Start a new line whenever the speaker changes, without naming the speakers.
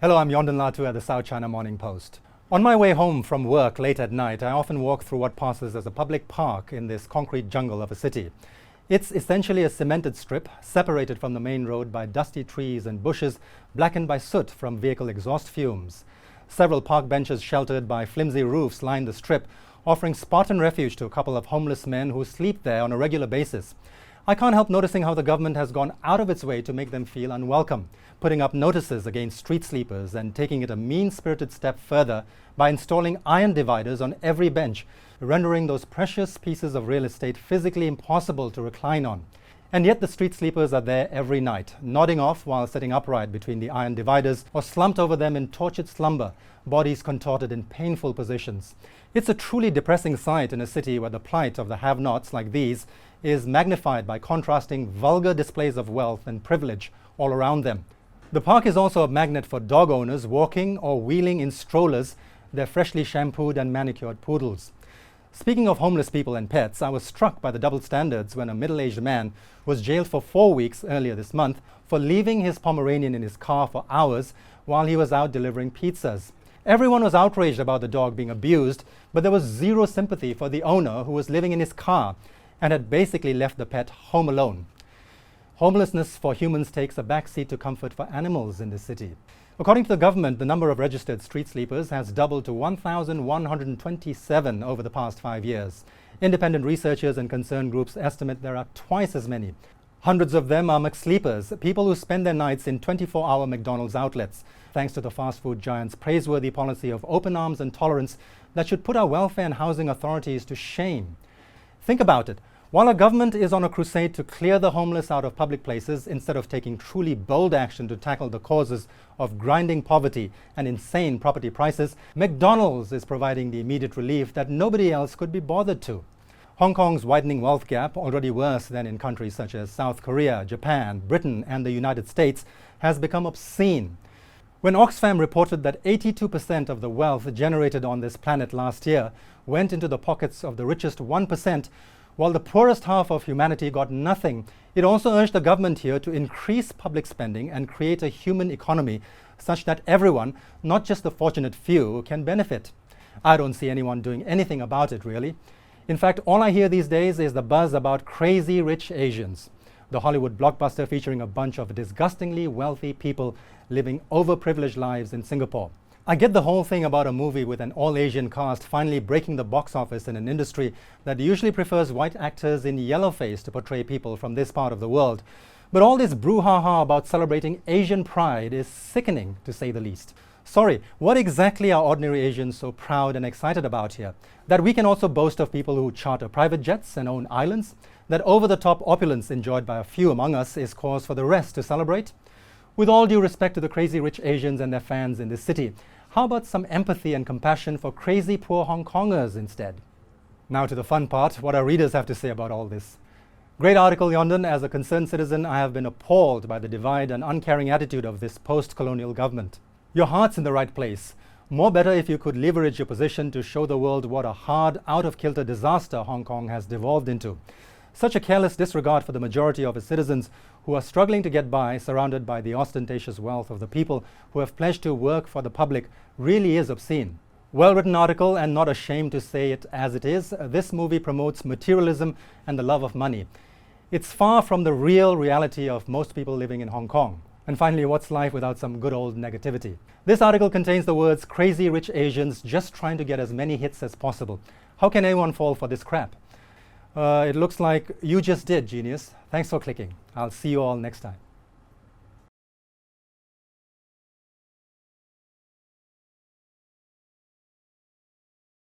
Hello, I'm Yonden Lhatoo at the South China Morning Post. On my way home from work late at night, I often walk through what passes as a public park in this concrete jungle of a city. It's essentially a cemented strip separated from the main road by dusty trees and bushes blackened by soot from vehicle exhaust fumes. Several park benches sheltered by flimsy roofs line the strip, offering Spartan refuge to a couple of homeless men who sleep there on a regular basis. I can't help noticing how the government has gone out of its way to make them feel unwelcome, putting up notices against street sleepers and taking it a mean-spirited step further by installing iron dividers on every bench, rendering those precious pieces of real estate physically impossible to recline on. And yet the street sleepers are there every night, nodding off while sitting upright between the iron dividers or slumped over them in tortured slumber, bodies contorted in painful positions. It's a truly depressing sight in a city where the plight of the have-nots like these is magnified by contrasting vulgar displays of wealth and privilege all around them. The park is also a magnet for dog owners walking or wheeling in strollers their freshly shampooed and manicured poodles. Speaking of homeless people and pets, I was struck by the double standards when a middle-aged man was jailed for 4 weeks earlier this month for leaving his Pomeranian in his car for hours while he was out delivering pizzas. Everyone was outraged about the dog being abused, but there was zero sympathy for the owner who was living in his car and had basically left the pet home alone. Homelessness for humans takes a backseat to comfort for animals in this city. According to the government, the number of registered street sleepers has doubled to 1,127 over the past 5 years. Independent researchers and concerned groups estimate there are twice as many. Hundreds of them are McSleepers, people who spend their nights in 24-hour McDonald's outlets, thanks to the fast food giant's praiseworthy policy of open arms and tolerance that should put our welfare and housing authorities to shame. Think about it. While our government is on a crusade to clear the homeless out of public places instead of taking truly bold action to tackle the causes of grinding poverty and insane property prices, McDonald's is providing the immediate relief that nobody else could be bothered to. Hong Kong's widening wealth gap, already worse than in countries such as South Korea, Japan, Britain, and the United States, has become obscene. When Oxfam reported that 82% of the wealth generated on this planet last year went into the pockets of the richest 1%, while the poorest half of humanity got nothing, it also urged the government here to increase public spending and create a human economy such that everyone, not just the fortunate few, can benefit. I don't see anyone doing anything about it, really. In fact, all I hear these days is the buzz about Crazy Rich Asians, the Hollywood blockbuster featuring a bunch of disgustingly wealthy people living overprivileged lives in Singapore. I get the whole thing about a movie with an all-Asian cast finally breaking the box office in an industry that usually prefers white actors in yellowface to portray people from this part of the world. But all this brouhaha about celebrating Asian pride is sickening, to say the least. Sorry, what exactly are ordinary Asians so proud and excited about here? That we can also boast of people who charter private jets and own islands? That over-the-top opulence enjoyed by a few among us is cause for the rest to celebrate? With all due respect to the crazy rich Asians and their fans in this city, how about some empathy and compassion for crazy poor Hong Kongers instead? Now to the fun part, what our readers have to say about all this. Great article, Yonden. As a concerned citizen, I have been appalled by the divide and uncaring attitude of this post-colonial government. Your heart's in the right place. More better if you could leverage your position to show the world what a hard, out-of-kilter disaster Hong Kong has devolved into. Such a careless disregard for the majority of its citizens who are struggling to get by, surrounded by the ostentatious wealth of the people who have pledged to work for the public, really is obscene. Well-written article, and not ashamed to say it as it is, this movie promotes materialism and the love of money. It's far from the real reality of most people living in Hong Kong. And finally, what's life without some good old negativity? This article contains the words crazy rich Asians just trying to get as many hits as possible. How can anyone fall for this crap? It looks like you just did, genius. Thanks for clicking. I'll see you all next time.